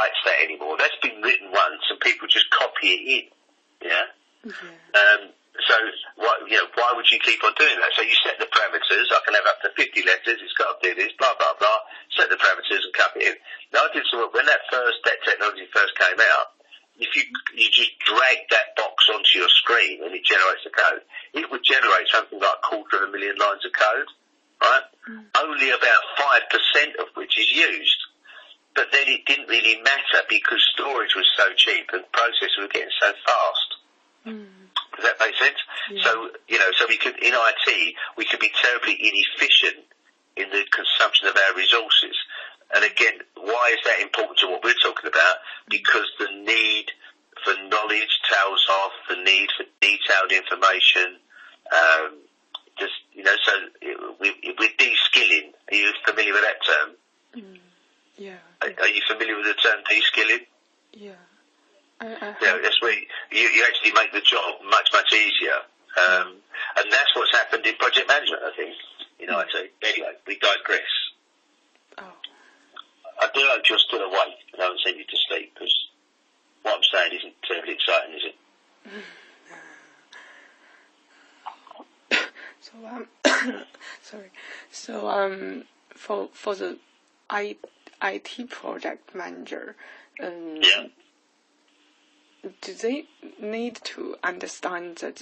writes that anymore. That's been written once, and people just copy it in. Yeah. So why would you keep on doing that? So you set the parameters. I can have up to 50 letters. It's got to do this. Blah blah blah. Set the parameters and copy it. Now I did some work when that technology first came out. If you just drag that box onto your screen and it generates the code, it would generate something like 250,000 lines of code, right? Only about 5% of which is used. But then it didn't really matter because storage was so cheap and processors were getting so fast. Does that make sense? Yeah. So we could, in IT, we could be terribly inefficient in the consumption of our resources. And again, why is that important to what we're talking about? Because the need for knowledge tails off, the need for detailed information. We're de-skilling. Are you familiar with that term? Yeah. Are you familiar with the term de-skilling? Yeah. That's where you actually make the job much, much easier. And that's what's happened in project management, I think, in IT. Anyway, we digress. Oh. I do hope you're still awake and I haven't sent you to sleep, because what I'm saying isn't terribly exciting, is it? For the IT project manager, do they need to understand that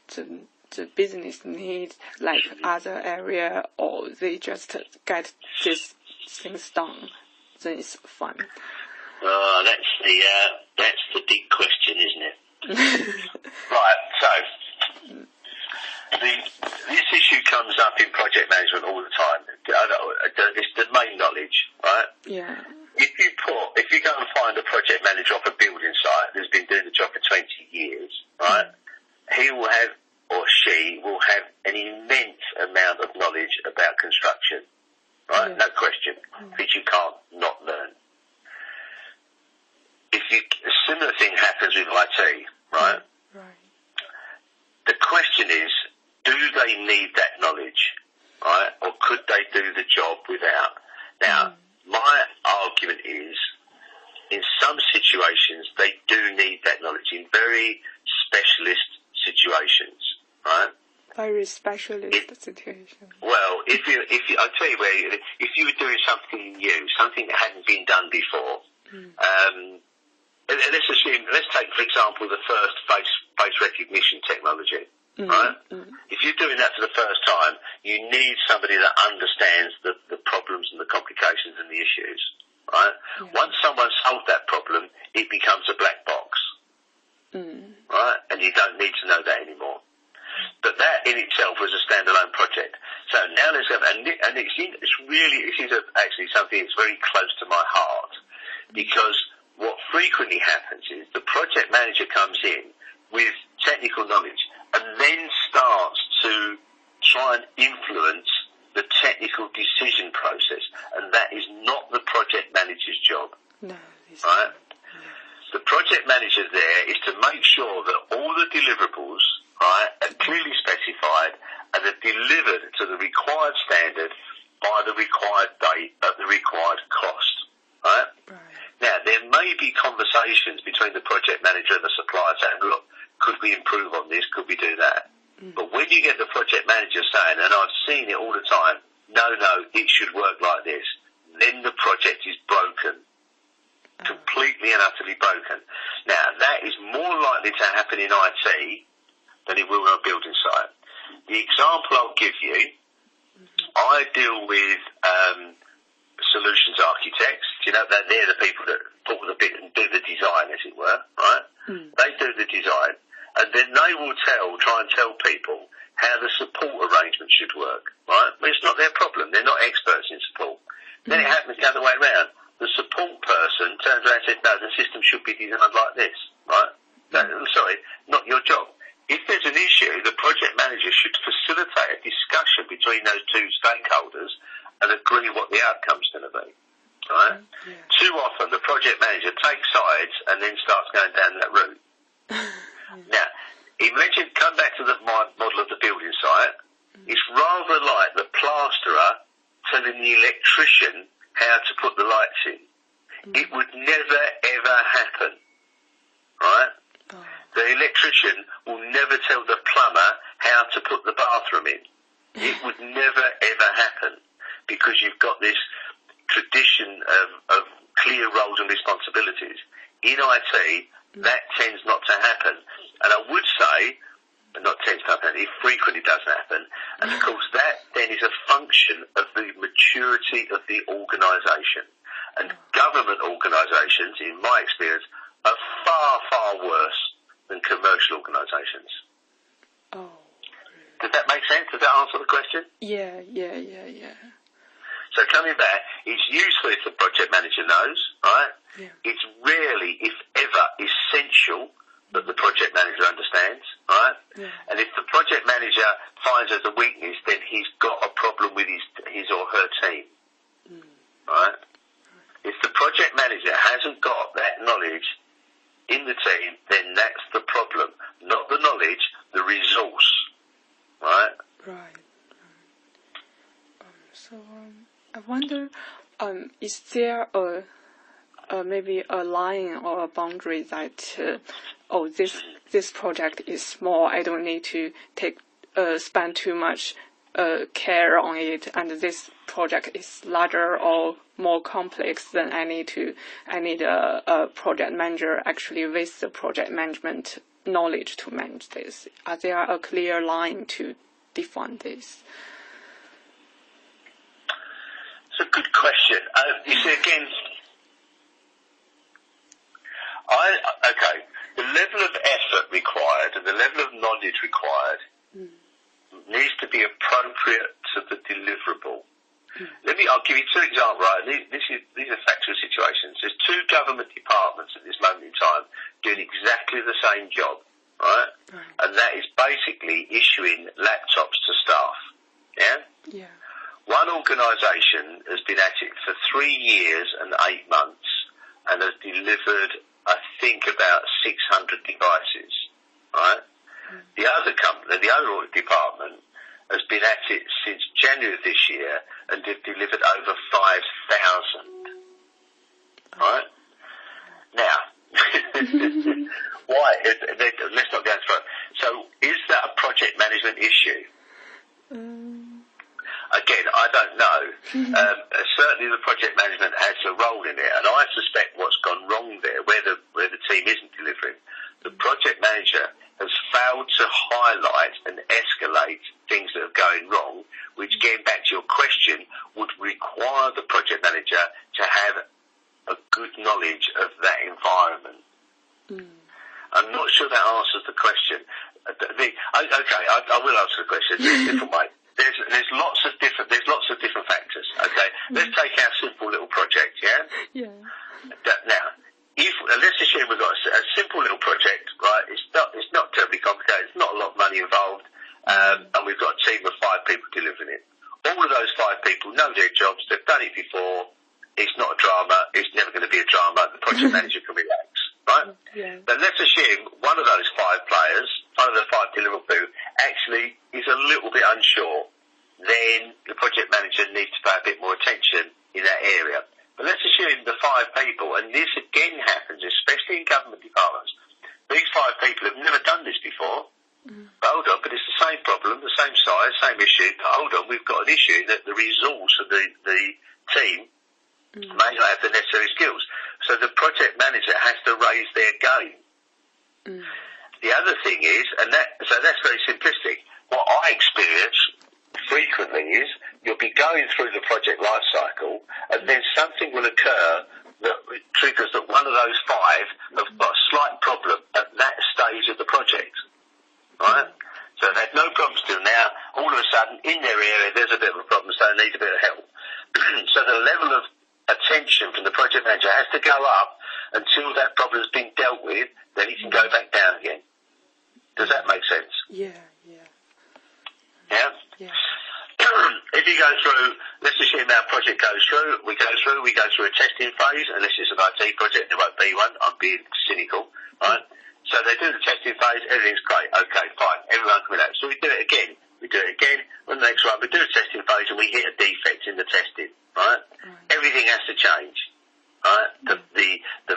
the business needs like other area, or they just get these things done, then it's fine? Oh, that's the big question, isn't it? Right, so this issue comes up in project management all the time. It's domain knowledge, right? Yeah. If you go and find a project manager off a building site who's been doing the job for 20 years, right, he will have, or she will have, an immense amount of knowledge about construction, right? No question, which you can't not learn. A similar thing happens with IT, right? Right. The question is, do they need that knowledge, right? Or could they do the job without? Now, my argument is, in some situations, they do need that knowledge, in very specialist situations, right? Very specialist situation. Well, I'll tell you if you were doing something new, something that hadn't been done before, let's take, for example, the first face recognition technology, right? If you're doing that for the first time, you need somebody that understands the problems and the complications and the issues, right? Yeah. Once someone's solved that problem, it becomes a black box, right? And you don't need to know that anymore. But that in itself was a standalone project. So now let's have, and this is actually something that's very close to my heart, because what frequently happens is the project manager comes in with technical knowledge and then starts to try and influence the technical decision process, and that is not the project manager's job. No, right? The project manager there is to make sure that all the deliverables, right, are clearly specified and are delivered to the required standard by the required date at the required cost, right? Now, there may be conversations between the project manager and the supplier saying, look, could we improve on this? Could we do that? But when you get the project manager saying, and I've seen it all the time, no, it should work like this, then the project is broken. Completely and utterly broken. Now, that is more likely to happen in IT than it will on a building site. The example I'll give you, I deal with solutions architects. You know, they're the people that pull the bit and do the design, as it were, right? They do the design, and then they will try and tell people how the support arrangement should work, right? But it's not their problem. They're not experts in support. Then it happens the other way around. The support person turns around and says, no, the system should be designed like this, right? No, sorry, not your job. If there's an issue, the project manager should facilitate a discussion between those two stakeholders and agree what the outcome's going to be, right? Too often, the project manager takes sides and then starts going down that route. Now, imagine, come back to my model of the building site. It's rather like the plasterer telling the electrician how to put the lights in. it would never, ever happen, right? Oh. The electrician will never tell the plumber how to put the bathroom in. It would never, ever happen because you've got this tradition of clear roles and responsibilities. In IT, that tends not to happen. And I would say, not tends to happen, it frequently doesn't happen. And of course that then is a function of the maturity of the organisation. And government organisations, in my experience, are far, far worse than commercial organisations. Oh. Does that make sense? Does that answer the question? Yeah. So coming back, it's useful if the project manager knows, right? Yeah. It's rarely, if ever, essential that the project manager understands, right? Yeah. And if the project manager finds as a weakness, then he's got a problem with his or her team, right? If the project manager hasn't got that knowledge in the team, then that's the problem. Not the knowledge, the resource, right? Right. I wonder, is there maybe a line or a boundary that, this project is small, I don't need to spend too much care on it, and this project is larger or more complex, then I need a project manager actually with the project management knowledge to manage this. Are there a clear line to define this? It's a good question. You see, again, the level of effort required and the level of knowledge required needs to be appropriate to the deliverable. I'll give you two examples, right? These are factual situations. There's two government departments at this moment in time doing exactly the same job, right? And that is basically issuing laptops to staff, yeah? Yeah. One organisation has been at it for 3 years and 8 months and has delivered, I think, about 600 devices, right? The other department has been at it since January of this year and they've delivered over 5,000, right? Now, why? Let's not go into it. So, is that a project management issue? Again, I don't know. Certainly the project management has a role in it, and I suspect what's gone wrong there, where the team isn't delivering, the project manager has failed to highlight and escalate things that are going wrong, which, getting back to your question, would require the project manager to have a good knowledge of that environment. I'm not sure that answers the question. I will answer the question in a different way. There's lots of different factors. Okay, let's take our simple little project. Yeah. Now, let's assume we've got a simple little project, right? It's not terribly complicated. It's not a lot of money involved, and we've got a team of 5 people delivering it. All of those 5 people know their jobs. They've done it before. It's not a drama. It's never going to be a drama. The project manager can relax, right? Yeah. But let's assume one of those 5 players, one of the 5 deliverable, actually is a little bit unsure. Then the project manager needs to pay a bit more attention in that area. But let's assume the 5 people, and this again happens, especially in government departments. These 5 people have never done this before. But hold on, but it's the same problem, the same size, same issue. But hold on, we've got an issue that the resource of the team may not have the necessary skills. So the project manager has to raise their game. The other thing is, so that's very simplistic. What I experience frequently is you'll be going through the project life cycle and then something will occur that triggers that one of those 5 have got a slight problem at that stage of the project, right? So they've had no problems till now. All of a sudden, in their area, there's a bit of a problem, so they need a bit of help. So the level of attention from the project manager has to go up until that problem has been dealt with, then it can go back down again. Does that make sense? Yeah. If you go through, let's assume our project goes through, we go through a testing phase, unless it's an IT project, there won't be one, I'm being cynical, right? So they do the testing phase, everything's great, okay, fine, everyone can relax. So we do it again, on the next one, we do a testing phase and we hit a defect in the testing, right? Everything has to change. right? The